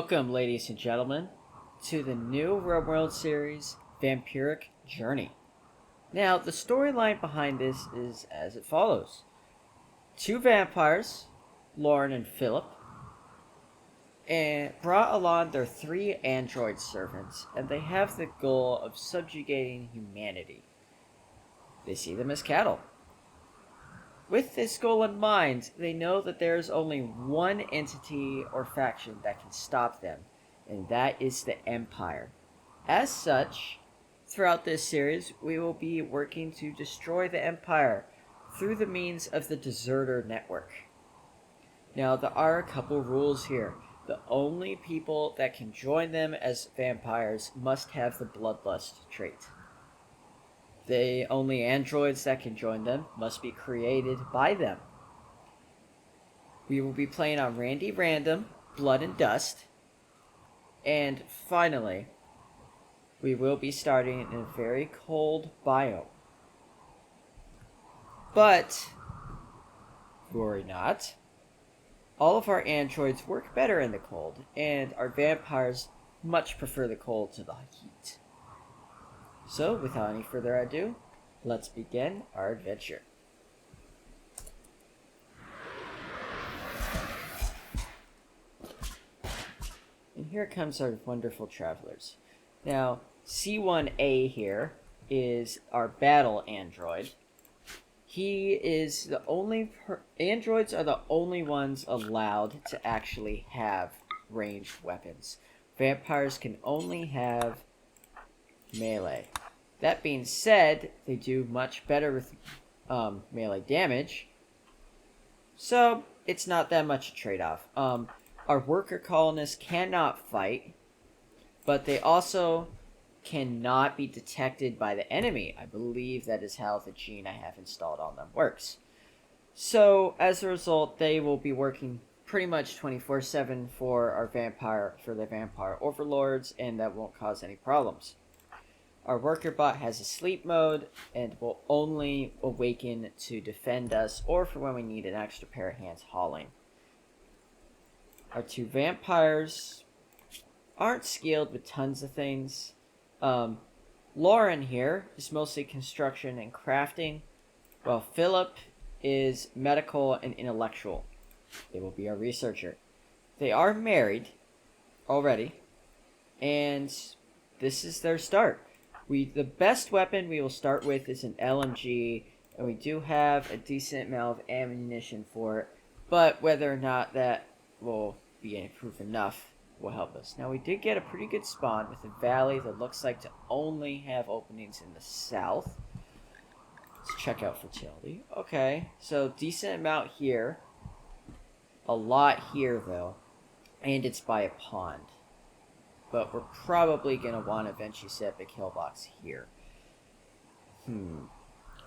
Welcome, ladies and gentlemen, to the new Real World series, Vampiric Journey. Now, the storyline behind this is as it follows. Two vampires, Lauren and Philip, and brought along their three android servants, and they have the goal of subjugating humanity. They see them as cattle. With this goal in mind, they know that there is only one entity or faction that can stop them, and that is the Empire. As such, throughout this series, we will be working to destroy the Empire through the means of the Deserter Network. Now, there are a couple rules here. The only people that can join them as vampires must have the Bloodlust trait. The only androids that can join them must be created by them. We will be playing on Randy Random, Blood and Dust, and finally, we will be starting in a very cold biome. But, worry not, all of our androids work better in the cold, and our vampires much prefer the cold to the heat. So, without any further ado, let's begin our adventure. And here comes our wonderful travelers. Now, C1A here is our battle android. He is the only... Androids are the only ones allowed to actually have ranged weapons. Vampires can only have melee. That being said, they do much better with melee damage, so it's not that much a trade-off. Our worker colonists cannot fight, but they also cannot be detected by the enemy. I believe that is how the gene I have installed on them works. So as a result, they will be working pretty much 24/7 for the vampire overlords, and that won't cause any problems. Our worker bot has a sleep mode and will only awaken to defend us or for when we need an extra pair of hands hauling. Our two vampires aren't skilled with tons of things. Lauren here is mostly construction and crafting, while Philip is medical and intellectual. They will be our researcher. They are married already, and this is their start. The best weapon we will start with is an LMG, and we do have a decent amount of ammunition for it, but whether or not that will be proof enough will help us. Now, we did get a pretty good spawn with a valley that looks like to only have openings in the south. Let's check out fertility. Okay, so decent amount here. A lot here, though, and it's by a pond. But we're probably going to want to eventually set up a kill box here.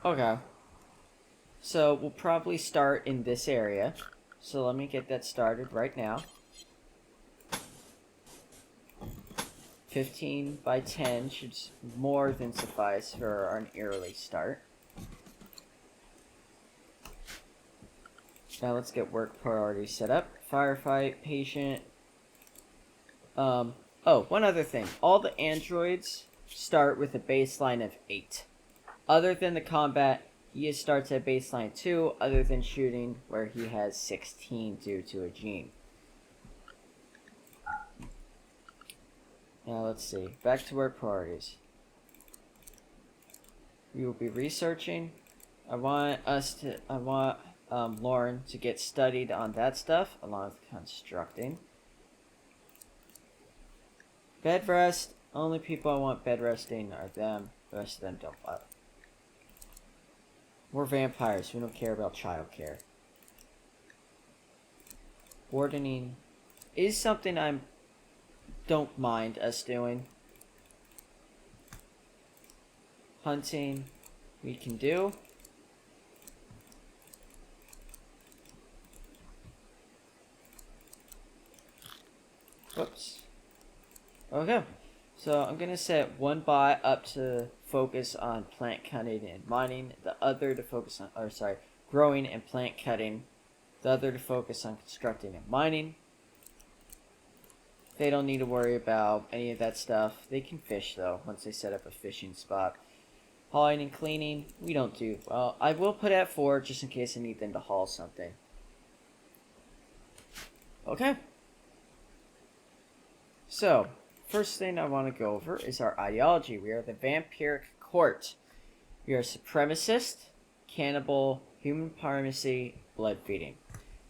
Okay. So we'll probably start in this area. So let me get that started right now. 15 by 10 should more than suffice for an early start. Now let's get work priorities set up. Firefight, patient. Oh, one other thing. All the androids start with a baseline of 8. Other than the combat, he starts at baseline 2, other than shooting, where he has 16 due to a gene. Now let's see. Back to work priorities. We will be researching. I want Lauren to get studied on that stuff, along with constructing. Bed rest. Only people I want bed resting are them. The rest of them don't bother. We're vampires. We don't care about childcare. Wardening is something I don't mind us doing. Hunting we can do. Whoops. Okay, so I'm going to set one bot up to focus on plant cutting and mining, the other to focus on, growing and plant cutting, the other to focus on constructing and mining. They don't need to worry about any of that stuff. They can fish, though, once they set up a fishing spot. Hauling and cleaning, we don't do. Well, I will put at 4 just in case I need them to haul something. Okay. So, first thing I want to go over is our ideology. We are the Vampiric Court. We are supremacist, cannibal, human primacy, blood feeding.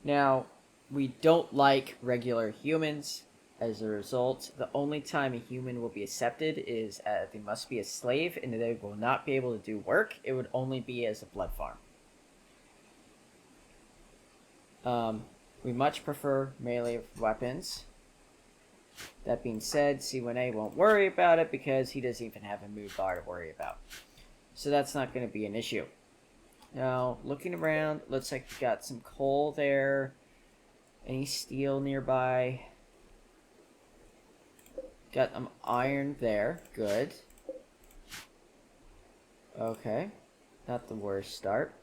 Now, we don't like regular humans. As a result, the only time a human will be accepted is they must be a slave, and they will not be able to do work. It would only be as a blood farm. We much prefer melee weapons. That being said, C1A won't worry about it because he doesn't even have a mood bar to worry about. So that's not going to be an issue. Now, looking around, looks like we've got some coal there. Any steel nearby? Got iron there. Good. Okay. Not the worst start.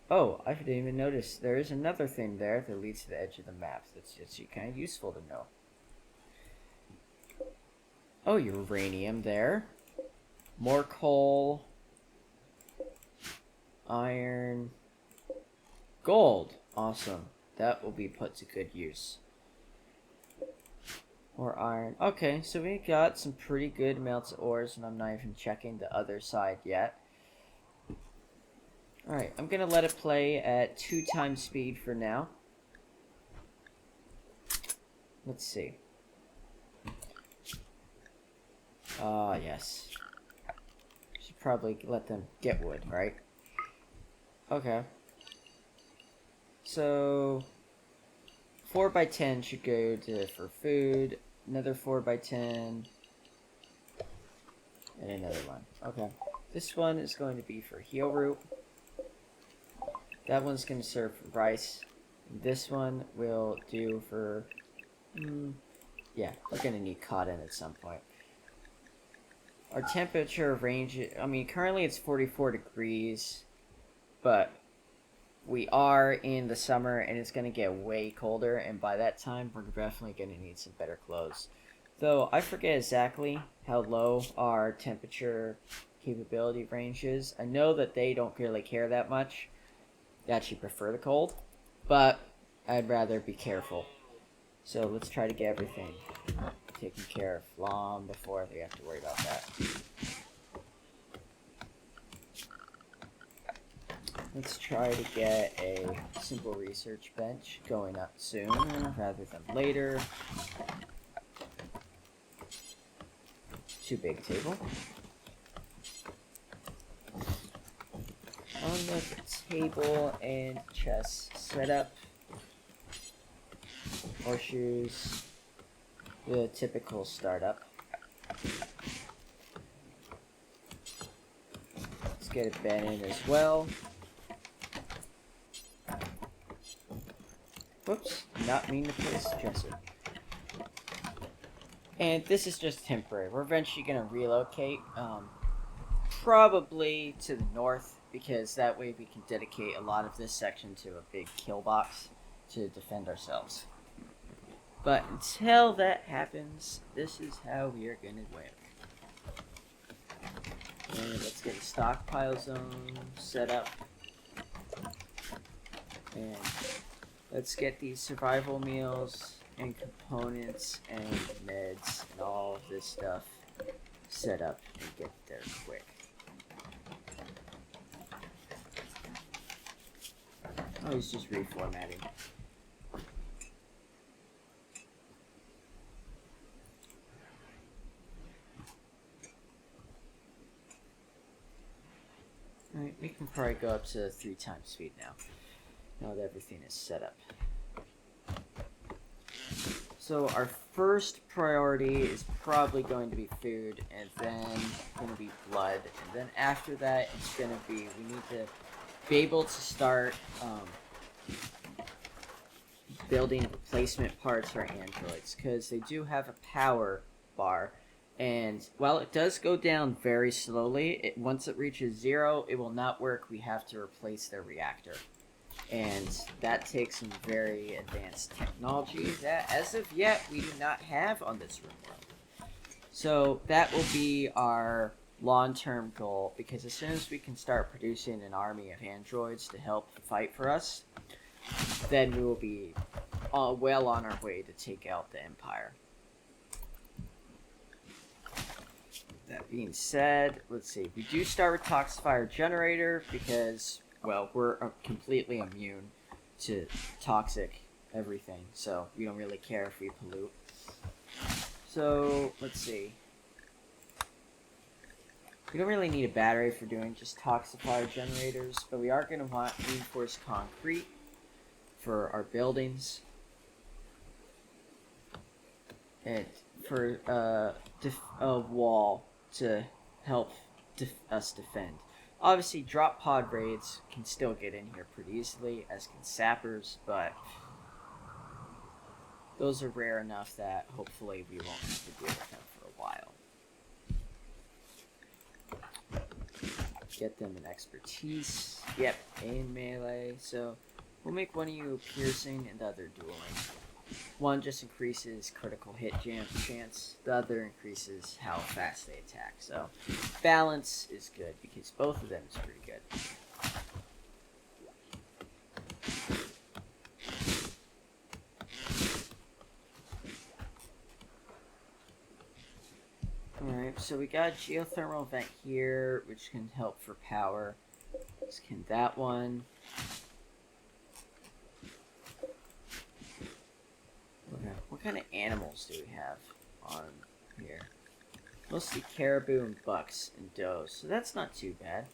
Oh, I didn't even notice. There is another thing there that leads to the edge of the map. That's just kind of useful to know. Oh, uranium there. More coal. Iron. Gold. Awesome. That will be put to good use. More iron. Okay, so we got some pretty good amounts of ores, and I'm not even checking the other side yet. Alright, I'm gonna let it play at 2 times speed for now. Let's see. Yes. Should probably let them get wood, right? Okay. So 4x10 should go for food. Another 4x10. And another one. Okay. This one is going to be for heel root. That one's going to serve for rice. This one will do for... yeah, we're going to need cotton at some point. Our temperature range... I mean, currently it's 44 degrees. But we are in the summer and it's going to get way colder. And by that time, we're definitely going to need some better clothes. Though, I forget exactly how low our temperature capability range is. I know that they don't really care that much. They actually prefer the cold. But I'd rather be careful. So let's try to get everything taken care of long before they have to worry about that. Let's try to get a simple research bench going up soon rather than later. Too big a table. On the table and chest setup. Horseshoes. The typical startup. Let's get a bed in as well. Whoops, not mean to place dresser. And this is just temporary. We're eventually going to relocate, probably to the north, because that way we can dedicate a lot of this section to a big kill box to defend ourselves. But until that happens, this is how we are going to work. And let's get a stockpile zone set up. And let's get these survival meals and components and meds and all of this stuff set up and get there quick. Oh, he's just reformatting. Alright, we can probably go up to 3 times speed now that everything is set up. So our first priority is probably going to be food, and then going to be blood, and then after that it's going to be, we need to be able to start building replacement parts for androids, because they do have a power bar, and while it does go down very slowly, once it reaches 0, it will not work. We have to replace their reactor. And that takes some very advanced technology that, as of yet, we do not have on this room world. So that will be our long-term goal, because as soon as we can start producing an army of androids to help fight for us, then we will be well on our way to take out the Empire. That being said, let's see. We do start with Toxifier Generator because, well, we're completely immune to toxic everything, so we don't really care if we pollute. So, let's see. We don't really need a battery for doing just Toxifier Generators, but we are going to want reinforced concrete for our buildings. And for a wall to help us defend. Obviously, drop pod raids can still get in here pretty easily, as can sappers, but those are rare enough that hopefully we won't have to deal with them for a while. Get them an expertise. Yep, aim melee. So we'll make one of you piercing and the other dueling. One just increases critical hit chance, the other increases how fast they attack. So balance is good because both of them is pretty good. Alright, so we got a geothermal vent here, which can help for power. As can that one. Okay, what kind of animals do we have on here? Mostly caribou and bucks and does, so that's not too bad.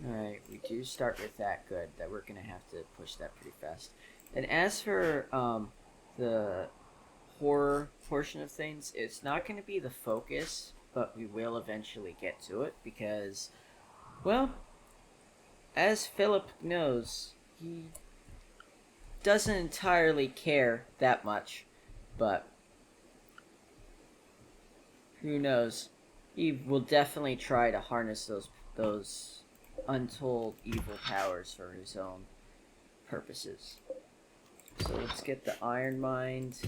Alright, we do start with that good, that we're going to have to push that pretty fast. And as for the horror portion of things, it's not going to be the focus, but we will eventually get to it because, well, as Philip knows, he doesn't entirely care that much, but who knows? He will definitely try to harness those untold evil powers for his own purposes. So let's get the iron mind.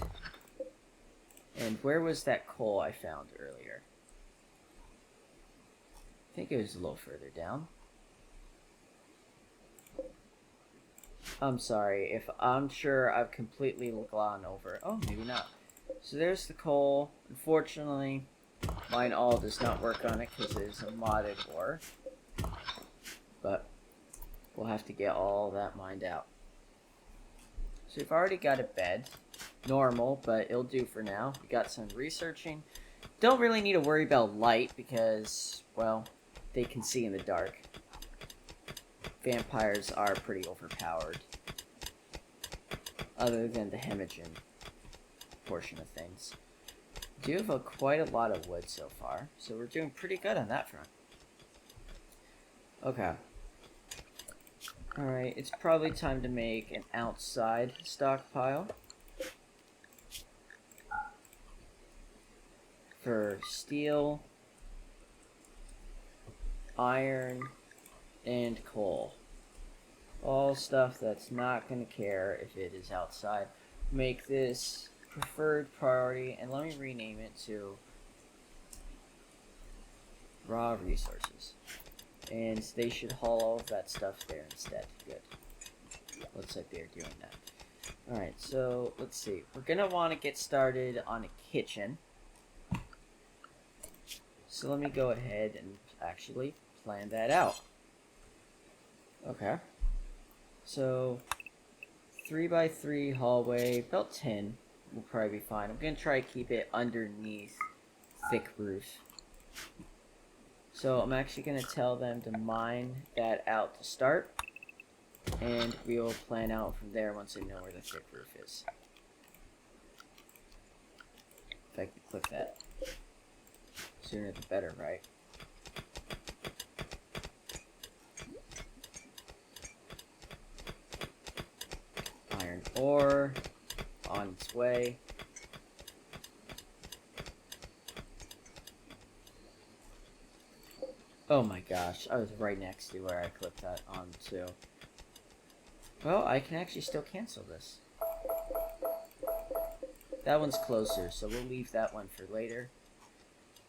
And where was that coal I found earlier? I think it was a little further down. I'm sorry if I'm sure I've completely gone over it. Oh, maybe not. So there's the coal. Unfortunately, mine all does not work on it because it is a modded ore. But we'll have to get all that mined out. So we've already got a bed. Normal, but it'll do for now. We got some researching. Don't really need to worry about light because, well, they can see in the dark. Vampires are pretty overpowered. Other than the hemagen portion of things. We do have quite a lot of wood so far, so we're doing pretty good on that front. Okay. Alright, it's probably time to make an outside stockpile. For steel, iron, and coal. All stuff that's not going to care if it is outside. Make this preferred priority, and let me rename it to raw resources. And they should haul all of that stuff there instead. Good. Looks like they're doing that. Alright, so let's see. We're going to want to get started on a kitchen. So let me go ahead and actually plan that out. Okay. So 3x3 hallway, about 10 will probably be fine. I'm going to try to keep it underneath thick roof. So I'm actually going to tell them to mine that out to start. And we'll plan out from there once I know where the thick roof is. If I can click that. Sooner the better, right? Iron ore on its way. Oh my gosh, I was right next to where I clicked that on too. Well, I can actually still cancel this. That one's closer, so we'll leave that one for later.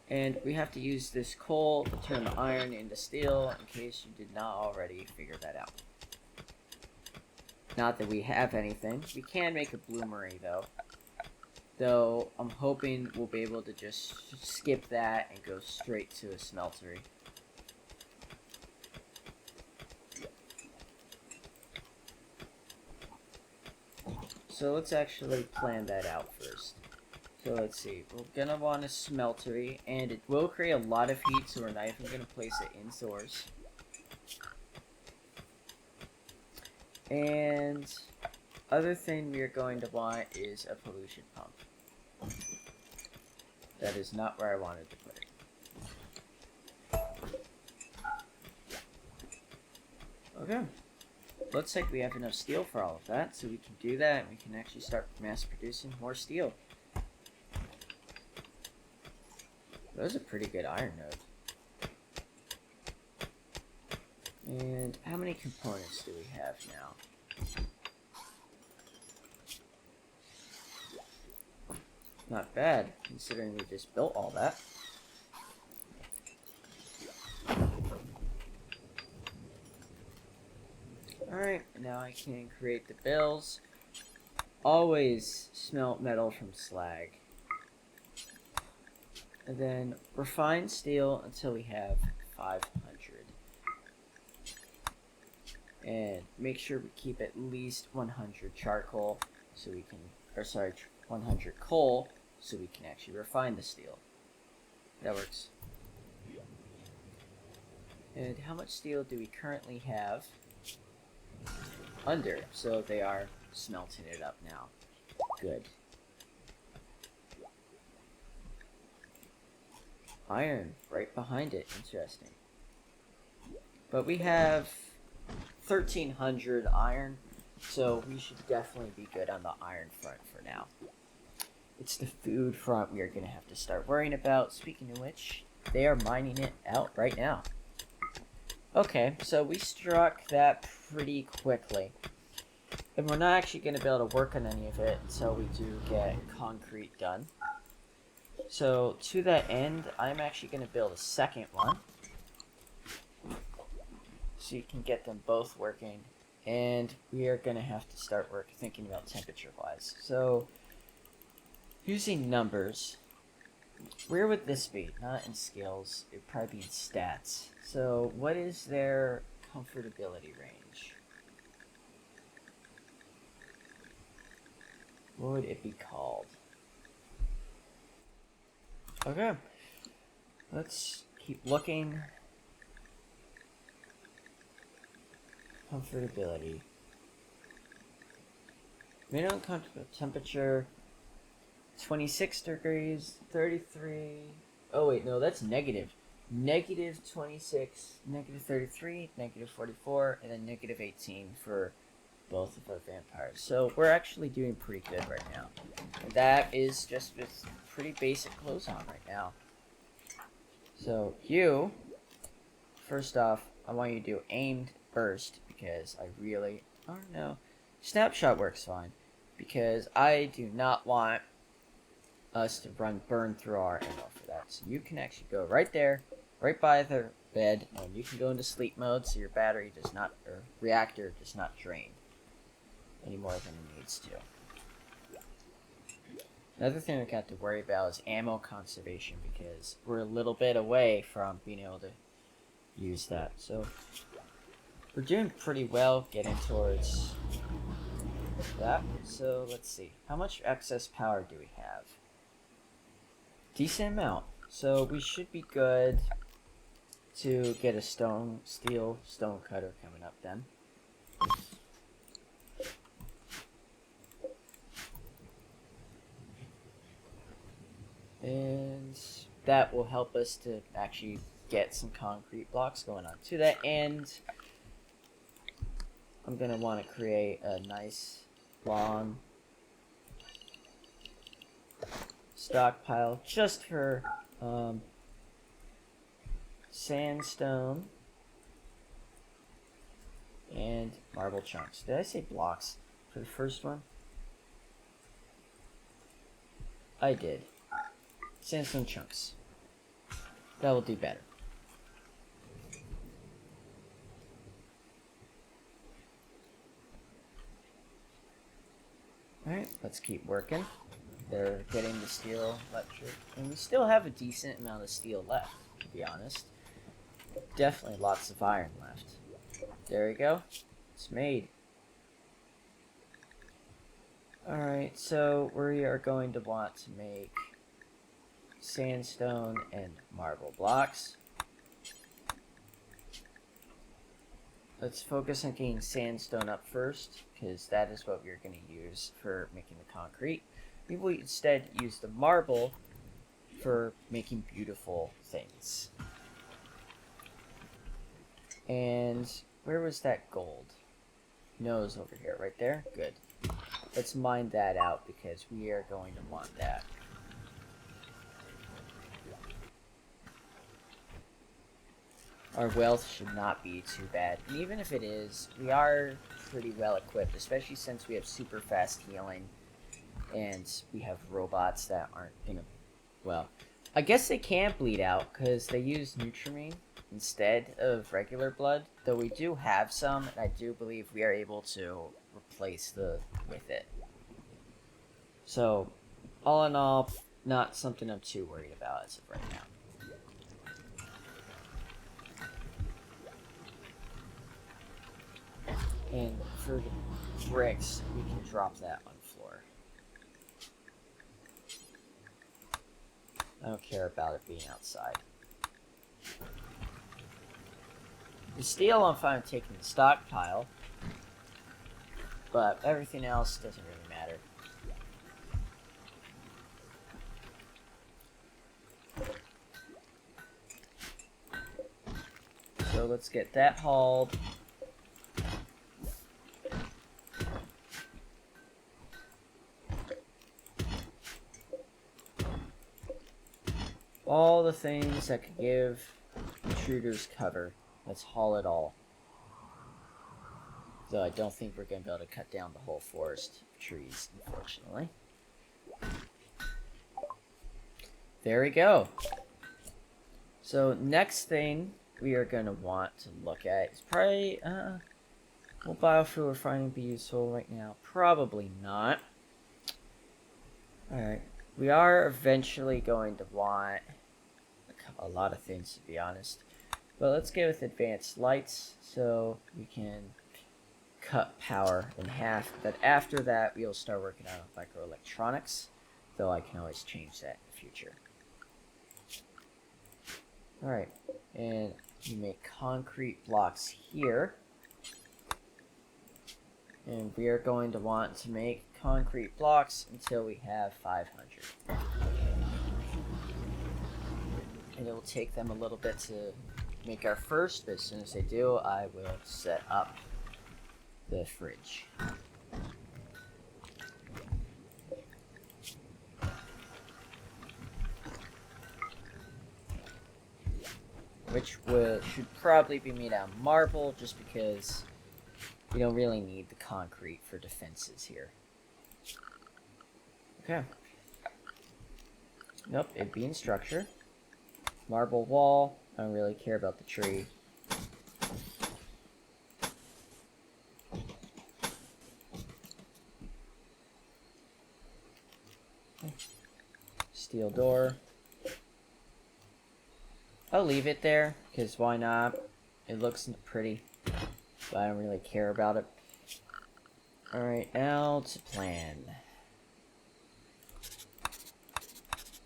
And we have to use this coal to turn the iron into steel, in case you did not already figure that out. Not that we have anything. We can make a bloomery, though. Though, I'm hoping we'll be able to just skip that and go straight to a smeltery. So let's actually plan that out first. So let's see, we're gonna want a smeltery, and it will create a lot of heat, so we're not even gonna place it indoors. And other thing we are going to want is a pollution pump. That is not where I wanted to put it. Okay. Looks like we have enough steel for all of that, so we can do that, and we can actually start mass producing more steel. That was a pretty good iron node. And how many components do we have now? Not bad, considering we just built all that. Alright, now I can create the bills. Always smelt metal from slag. And then refine steel until we have 500. And make sure we keep at least 100 charcoal so we can, 100 coal so we can actually refine the steel. That works. And how much steel do we currently have? Under, so they are smelting it up now. Good. Iron right behind it. Interesting. But we have 1,300 iron, so we should definitely be good on the iron front for now. It's the food front we are going to have to start worrying about. Speaking of which, they are mining it out right now. Okay, so we struck that pretty quickly. And we're not actually going to be able to work on any of it until we do get concrete done. So, to that end, I'm actually going to build a second one. So you can get them both working. And we are going to have to start thinking about temperature-wise. So, using numbers, where would this be? Not in skills, it would probably be in stats. So, what is their comfortability range? What would it be called? Okay. Let's keep looking. Comfortability. Minimum comfortable temperature 26 degrees, 33. Oh wait, no, that's negative. Negative 26, negative 33, negative 44, and then negative 18 for both of our vampires. So we're actually doing pretty good right now. And that is just with pretty basic clothes on right now. So you, first off, I want you to do aimed burst because I really, oh no, snapshot works fine because I do not want us to burn through our ammo for that. So you can actually go right there, right by the bed, and you can go into sleep mode so your battery does not, or reactor does not drain any more than it needs to. Another thing we got to worry about is ammo conservation because we're a little bit away from being able to use that. So we're doing pretty well getting towards that. So let's see. How much excess power do we have? Decent amount. So we should be good to get a steel stone cutter coming up then. And that will help us to actually get some concrete blocks going on. To that end, I'm going to want to create a nice long stockpile just for sandstone, and marble chunks. Did I say blocks for the first one? I did. Sandstone chunks. That will do better. Alright, let's keep working. They're getting the steel electric, and we still have a decent amount of steel left, to be honest. Definitely lots of iron left. There we go. It's made. Alright, so we are going to want to make sandstone and marble blocks. Let's focus on getting sandstone up first, because that is what we're going to use for making the concrete. We will instead use the marble for making beautiful things. And where was that gold? No, it's over here, right there? Good. Let's mine that out, because we are going to want that. Our wealth should not be too bad. And even if it is, we are pretty well equipped, especially since we have super fast healing. And we have robots that aren't gonna... Well, I guess they can't bleed out, because they use Nutrimine instead of regular blood. Though we do have some, and I do believe we are able to replace with it. So, all in all, not something I'm too worried about as of right now. And for the bricks, we can drop that on the floor. I don't care about it being outside. The steel I'm fine with taking the stockpile, but everything else doesn't really matter. So let's get that hauled. All the things that could give intruders cover. Let's haul it all. Though I don't think we're going to be able to cut down the whole forest of trees, unfortunately. There we go. So next thing we are going to want to look at is probably, will biofuel refining be useful right now? Probably not. Alright, we are eventually going to want a lot of things, to be honest. But let's go with advanced lights so we can cut power in half. But after that, we'll start working on microelectronics, though I can always change that in the future. Alright, and you make concrete blocks here. And we are going to want to make concrete blocks until we have 500. And it will take them a little bit to make our first, but as soon as they do, I will set up the fridge. Which should probably be made out of marble, just because we don't really need the concrete for defenses here. Okay. Nope, it'd be in structure. Marble wall. I don't really care about the tree. Okay. Steel door. I'll leave it there, because why not? It looks pretty, but I don't really care about it. Alright, now to plan.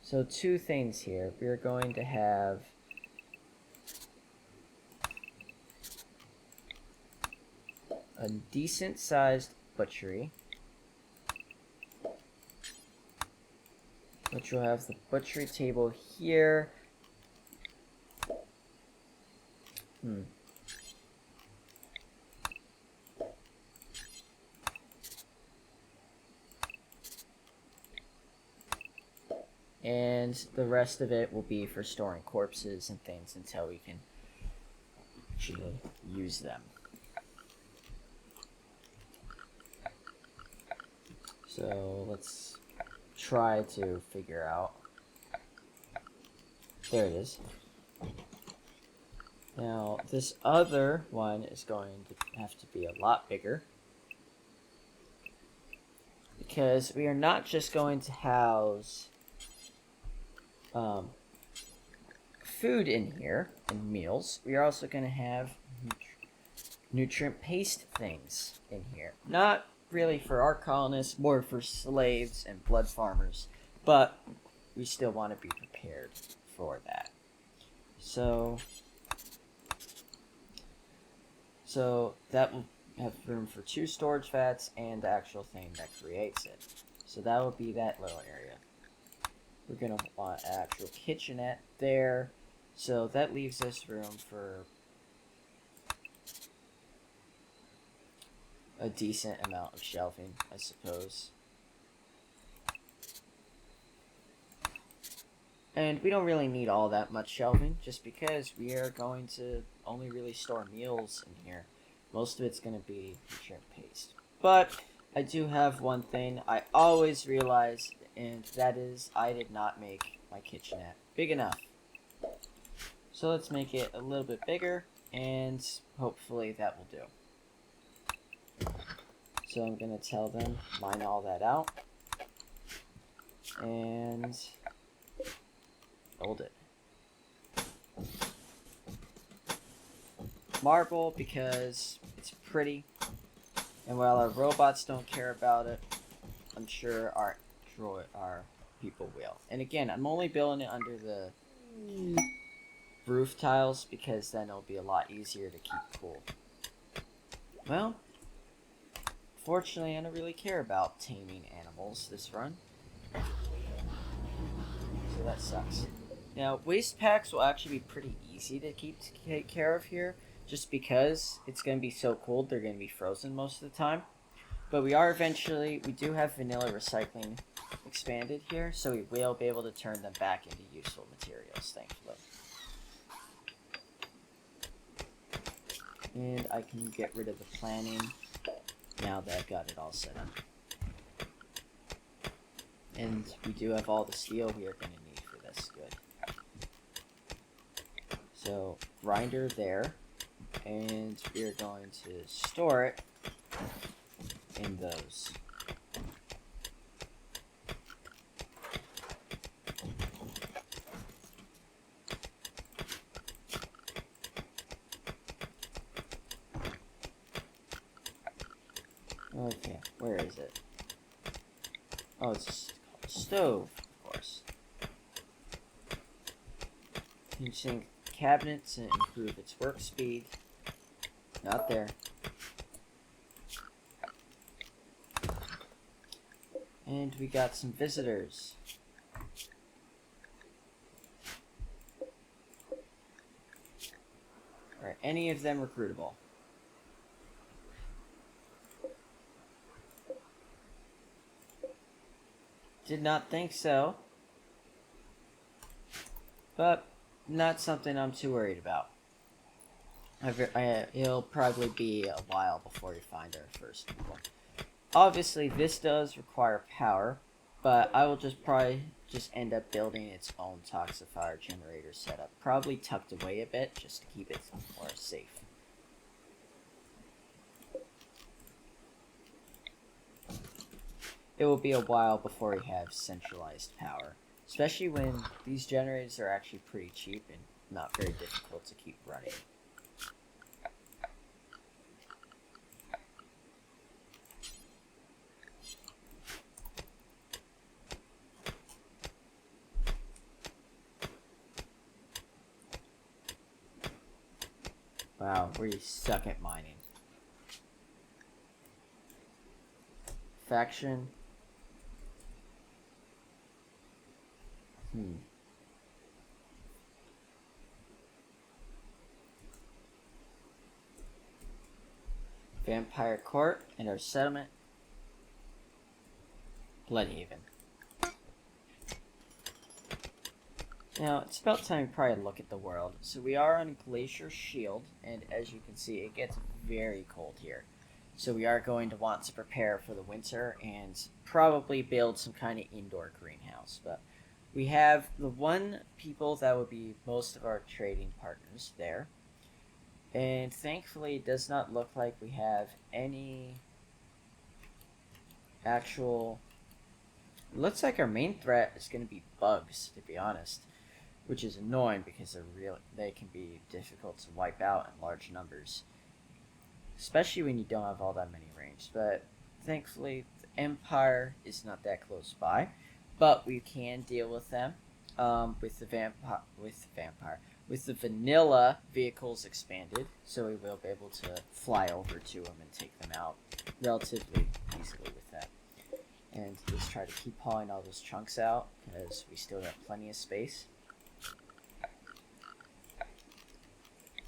So two things here. We're going to have a decent sized butchery, which will have the butchery table here. and the rest of it will be for storing corpses and things until we can actually use them. So let's try to figure out. There it is. Now this other one is going to have to be a lot bigger, because we are not just going to house food in here and meals. We are also going to have nutrient paste things in here. Not really for our colonists, more for slaves and blood farmers, but we still want to be prepared for that. So that will have room for 2 storage vats and the actual thing that creates it. So that will be that little area. We're going to want an actual kitchenette there. So that leaves us room for a decent amount of shelving, I suppose. And we don't really need all that much shelving, just because we are going to only really store meals in here. Most of it's going to be nutrient paste. But I do have one thing I always realize, and that is I did not make my kitchenette big enough. So let's make it a little bit bigger, and hopefully that will do. So I'm going to tell them, mine all that out, and build it. Marble, because it's pretty, and while our robots don't care about it, I'm sure our people will. And again, I'm only building it under the roof tiles, because then it'll be a lot easier to keep cool. Well, fortunately, I don't really care about taming animals this run, so that sucks. Now, waste packs will actually be pretty easy to take care of here, just because it's going to be so cold, they're going to be frozen most of the time. But we do have vanilla recycling expanded here, so we will be able to turn them back into useful materials, thankfully. And I can get rid of the planning now that I've got it all set up. And we do have all the steel we are going to need for this. Good. So, grinder there, and we are going to store it in those. Okay, where is it? Oh, it's called a stove, of course. Using cabinets and improve its work speed. Not there. And we got some visitors. Are any of them recruitable? Did not think so. But not something I'm too worried about. It'll probably be a while before we find our first people. Obviously, this does require power, but I will probably end up building its own toxifier generator setup. Probably tucked away a bit, just to keep it more safe. It will be a while before we have centralized power, especially when these generators are actually pretty cheap and not very difficult to keep running. Wow, we suck at mining. Faction. Vampire Court and our settlement. Bloodhaven. Now, it's about time we probably look at the world. So we are on Glacier Shield, and as you can see, it gets very cold here. So we are going to want to prepare for the winter and probably build some kind of indoor greenhouse. But we have the one people that would be most of our trading partners there. And thankfully, it does not look like we have any actual... It looks like our main threat is going to be bugs, to be honest. Which is annoying because they can be difficult to wipe out in large numbers. Especially when you don't have all that many range. But thankfully, the Empire is not that close by. But we can deal with them with the vanilla vehicles expanded, so we will be able to fly over to them and take them out relatively easily with that. And just try to keep hauling all those chunks out because we still got plenty of space.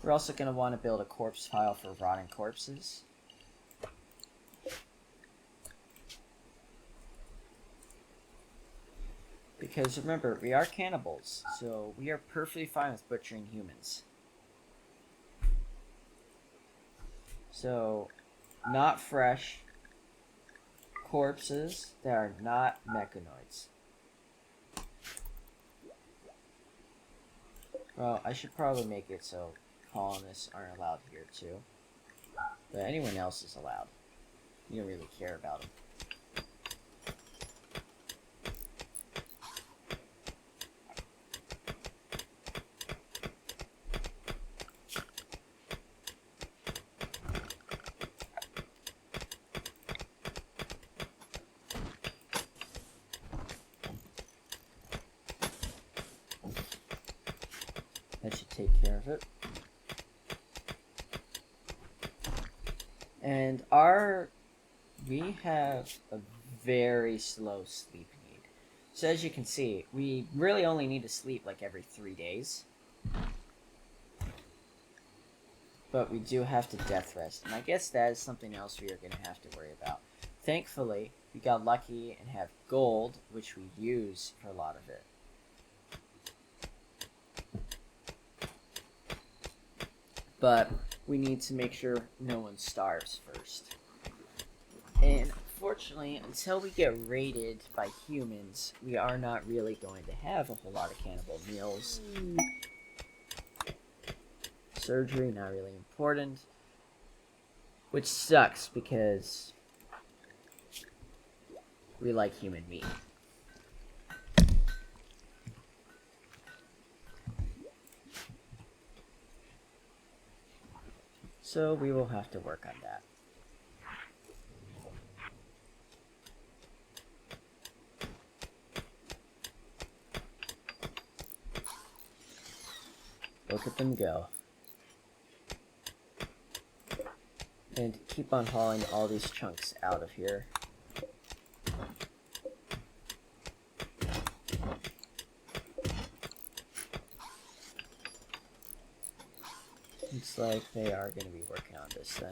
We're also going to want to build a corpse pile for rotting corpses. Because remember, we are cannibals, so we are perfectly fine with butchering humans. So, not fresh corpses that are not mechanoids. Well, I should probably make it so colonists aren't allowed here too. But anyone else is allowed. You don't really care about them. That should take care of it. And we have a very slow sleep need. So as you can see, we really only need to sleep like every 3 days. But we do have to death rest, and I guess that is something else we are going to have to worry about. Thankfully, we got lucky and have gold, which we use for a lot of it. But we need to make sure no one starves first. And unfortunately, until we get raided by humans, we are not really going to have a whole lot of cannibal meals. Surgery, not really important. Which sucks because we like human meat. So we will have to work on that. Look at them go. And keep on hauling all these chunks out of here. Looks like they are going to be working on this then.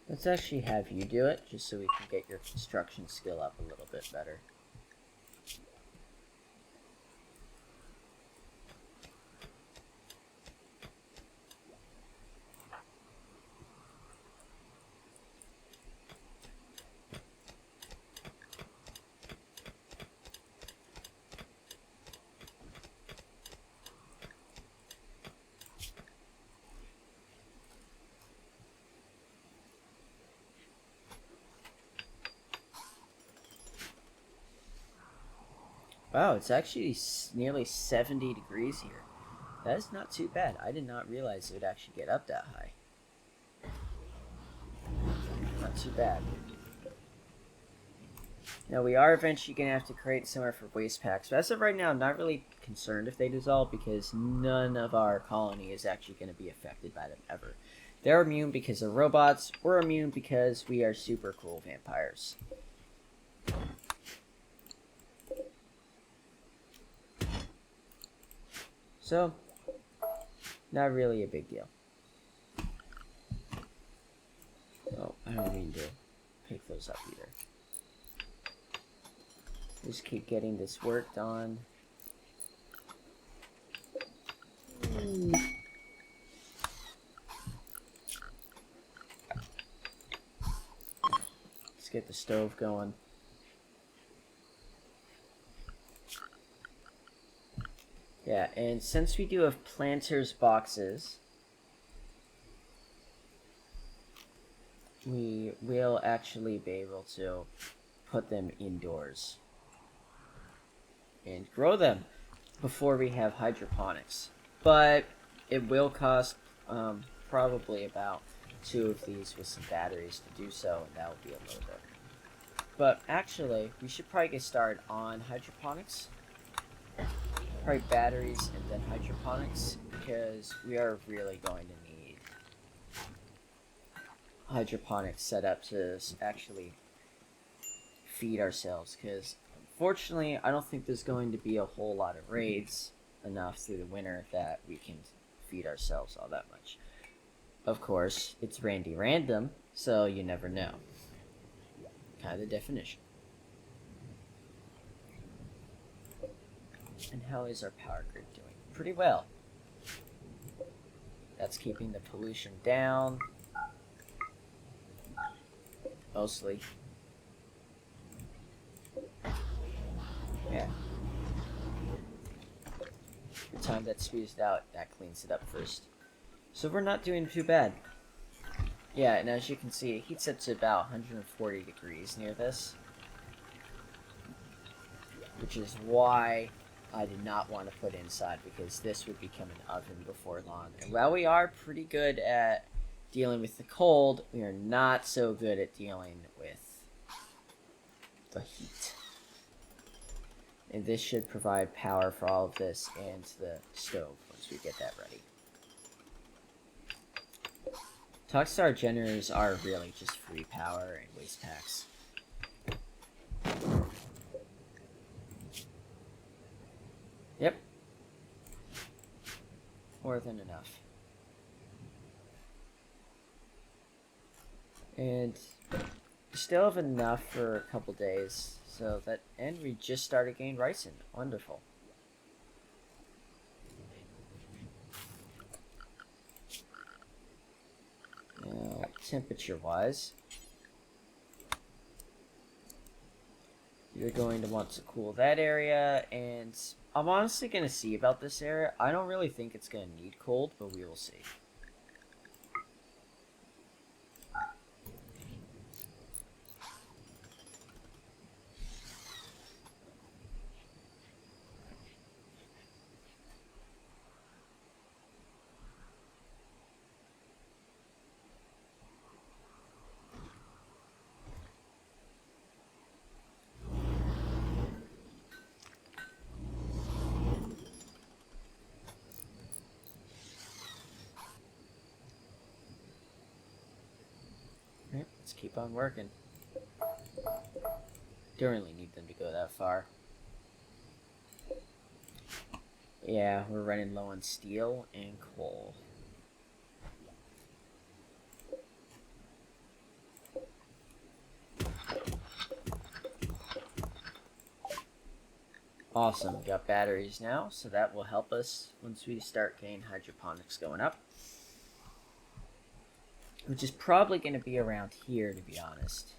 Let's actually have you do it, just so we can get your construction skill up a little bit better. Wow, it's actually nearly 70 degrees here. That is not too bad. I did not realize it would actually get up that high. Not too bad. Now, we are eventually going to have to create somewhere for waste packs. But as of right now, I'm not really concerned if they dissolve because none of our colony is actually going to be affected by them ever. They're immune because they're robots. We're immune because we are super cool vampires. So, not really a big deal. Oh, I don't mean to pick those up either. Just keep getting this worked on. Let's get the stove going. Yeah, and since we do have planters boxes, we will actually be able to put them indoors and grow them before we have hydroponics. But it will cost probably about 2 of these with some batteries to do so, and that will be a little bit. But actually, we should probably get started on hydroponics. Probably batteries and then hydroponics, because we are really going to need hydroponics set up to actually feed ourselves, because unfortunately I don't think there's going to be a whole lot of raids enough through the winter that we can feed ourselves all that much. Of course, it's Randy random, so you never know. Kind of the definition. And how is our power grid doing? Pretty well. That's keeping the pollution down. Mostly. Yeah. The time that's squeezed out, that cleans it up first. So we're not doing too bad. Yeah, and as you can see, it heats up to about 140 degrees near this. Which is why I did not want to put inside, because this would become an oven before long. And while we are pretty good at dealing with the cold, we are not so good at dealing with the heat. And this should provide power for all of this and the stove once we get that ready. Toxstar generators are really just free power and waste packs. Yep. More than enough. And we still have enough for a couple days, so that, and we just started getting rice in. Wonderful. Now, temperature-wise, you're going to want to cool that area, and I'm honestly going to see about this area. I don't really think it's going to need cold, but we will see. Alright, let's keep on working. Don't really need them to go that far. Yeah, we're running low on steel and coal. Awesome, we got batteries now, so that will help us once we start getting hydroponics going up. Which is probably going to be around here, to be honest.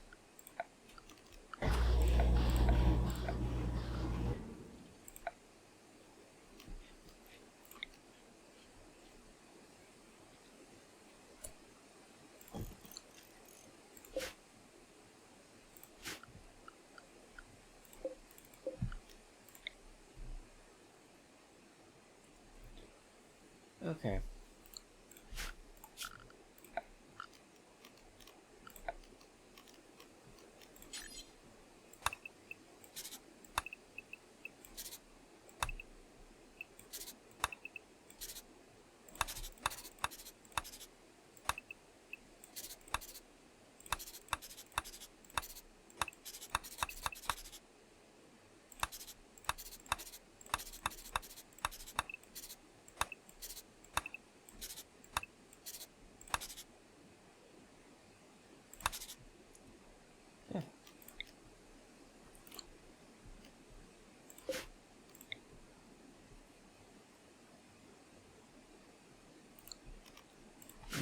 Okay.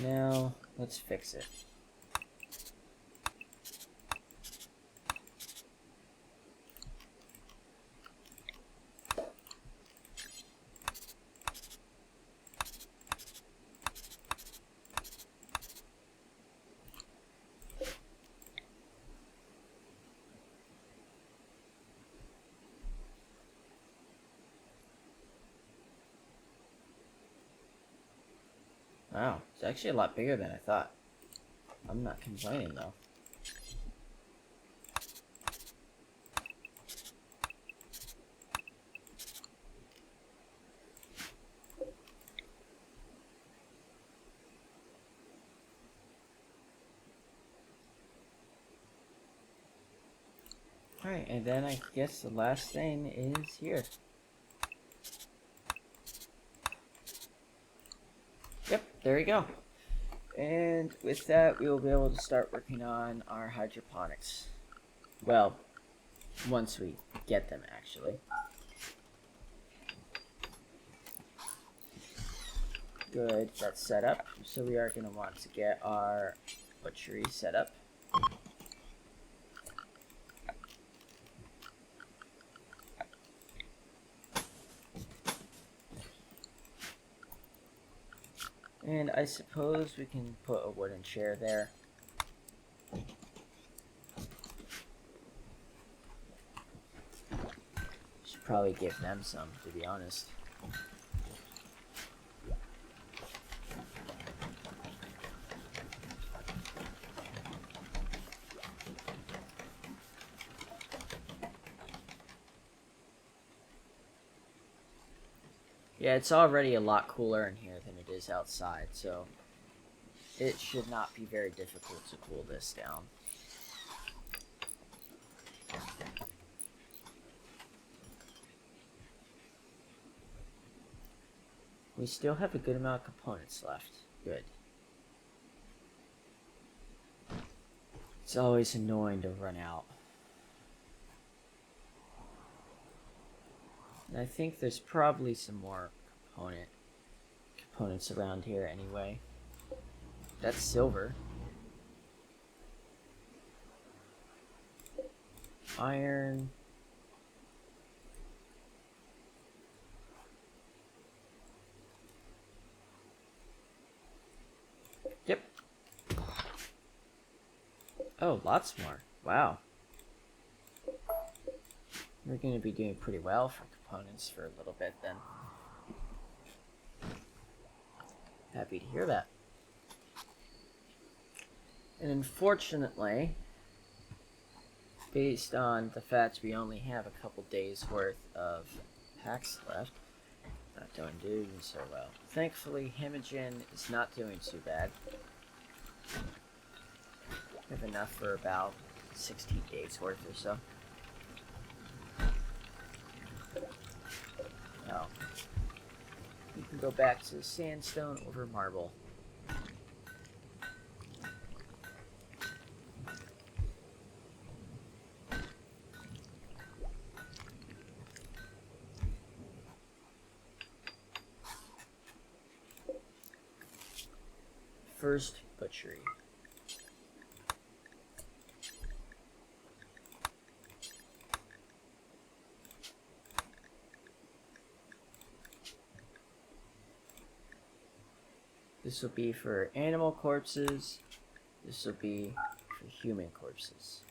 Now, let's fix it. Wow, it's actually a lot bigger than I thought. I'm not complaining though. Alright, and then I guess the last thing is here. Yep, there we go. And with that, we will be able to start working on our hydroponics. Well, once we get them, actually. Good, that's set up. So we are going to want to get our butchery set up. And I suppose we can put a wooden chair there. Should probably give them some, to be honest. Yeah, it's already a lot cooler in here than it is outside, so it should not be very difficult to cool this down. We still have a good amount of components left. Good. It's always annoying to run out. And I think there's probably some more components around here anyway. That's silver. Iron. Yep. Oh, lots more. Wow. We're going to be doing pretty well for components for a little bit then. Happy to hear that. And unfortunately, based on the fact we only have a couple days worth of packs left, not doing so well. Thankfully, Himogen is not doing too bad. We have enough for about 16 days worth or so. Now, we can go back to sandstone over marble. First butchery. This will be for animal corpses. This will be for human corpses.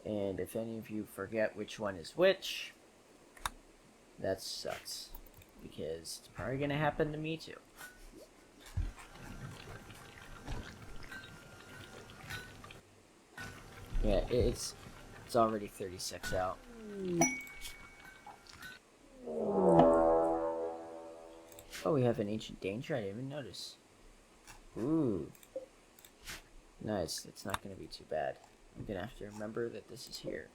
And if any of you forget which one is which, that sucks. Because it's probably going to happen to me too. Yeah, it's already 36 out. Oh, we have an ancient danger? I didn't even notice. Ooh. Nice. It's not going to be too bad. I'm going to have to remember that this is here.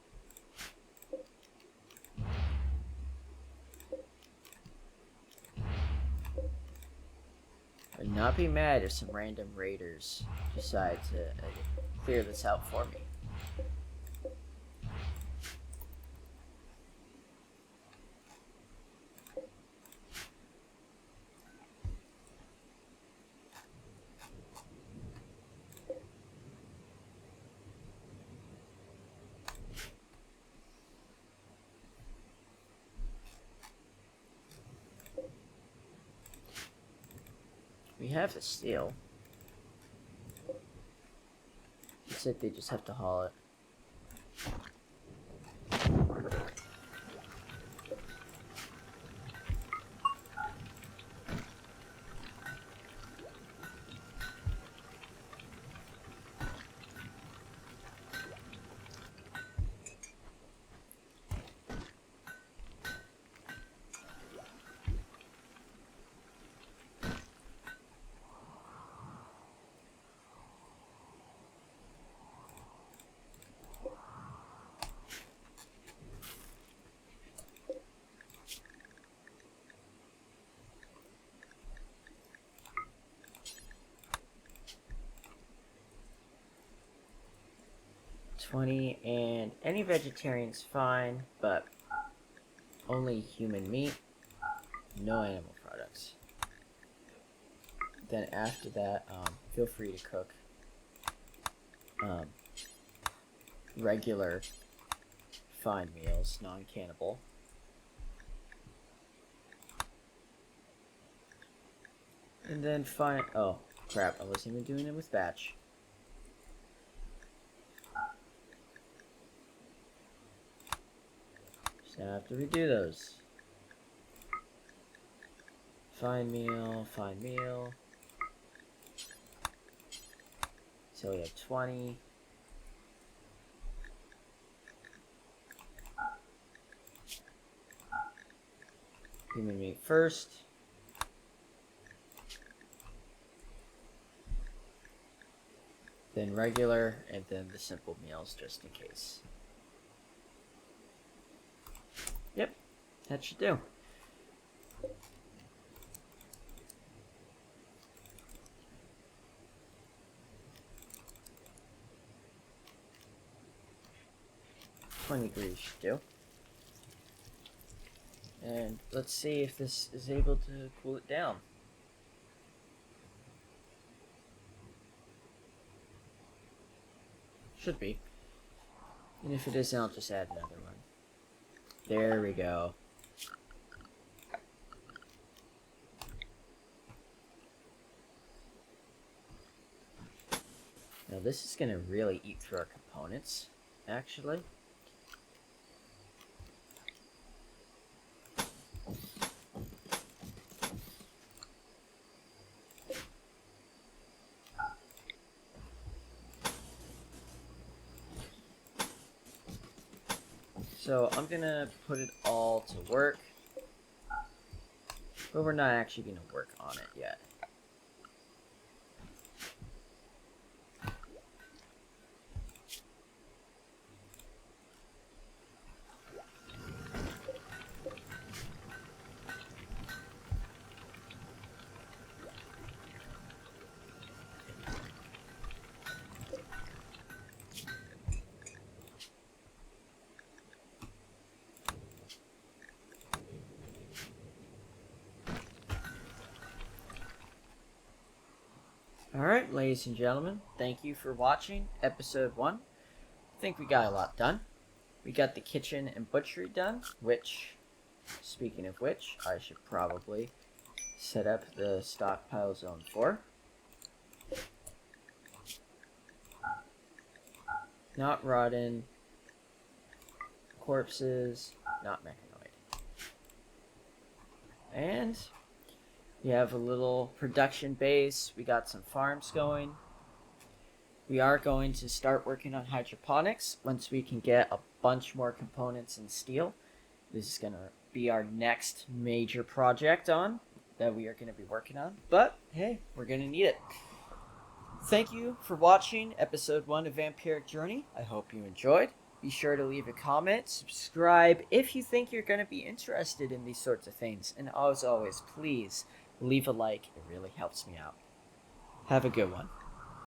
I'd not be mad if some random raiders decide to clear this out for me. We have the steel. Looks like they just have to haul it. And any vegetarian's fine, but only human meat, no animal products. Then after that, feel free to cook regular fine meals, non-cannibal. And then oh crap, I wasn't even doing it with batch. So I have to redo those. Fine meal, fine meal. So we have 20. Human meat first. Then regular, and then the simple meals just in case. Yep, that should do. $20 should do. And let's see if this is able to cool it down. Should be. And if it isn't, I'll just add another one. There we go. Now this is going to really eat through our components, actually. So I'm going to put it all to work, but we're not actually going to work on it yet. Alright, ladies and gentlemen, thank you for watching episode 1. I think we got a lot done. We got the kitchen and butchery done, which, speaking of which, I should probably set up the stockpile zone for. Not rotten, corpses, not mechanoid. And we have a little production base. We got some farms going. We are going to start working on hydroponics once we can get a bunch more components and steel. This is going to be our next major project that we are going to be working on. But, hey, we're going to need it. Thank you for watching episode 1 of Vampiric Journey. I hope you enjoyed. Be sure to leave a comment, subscribe if you think you're going to be interested in these sorts of things. And as always, please leave a like. It really helps me out. Have a good one.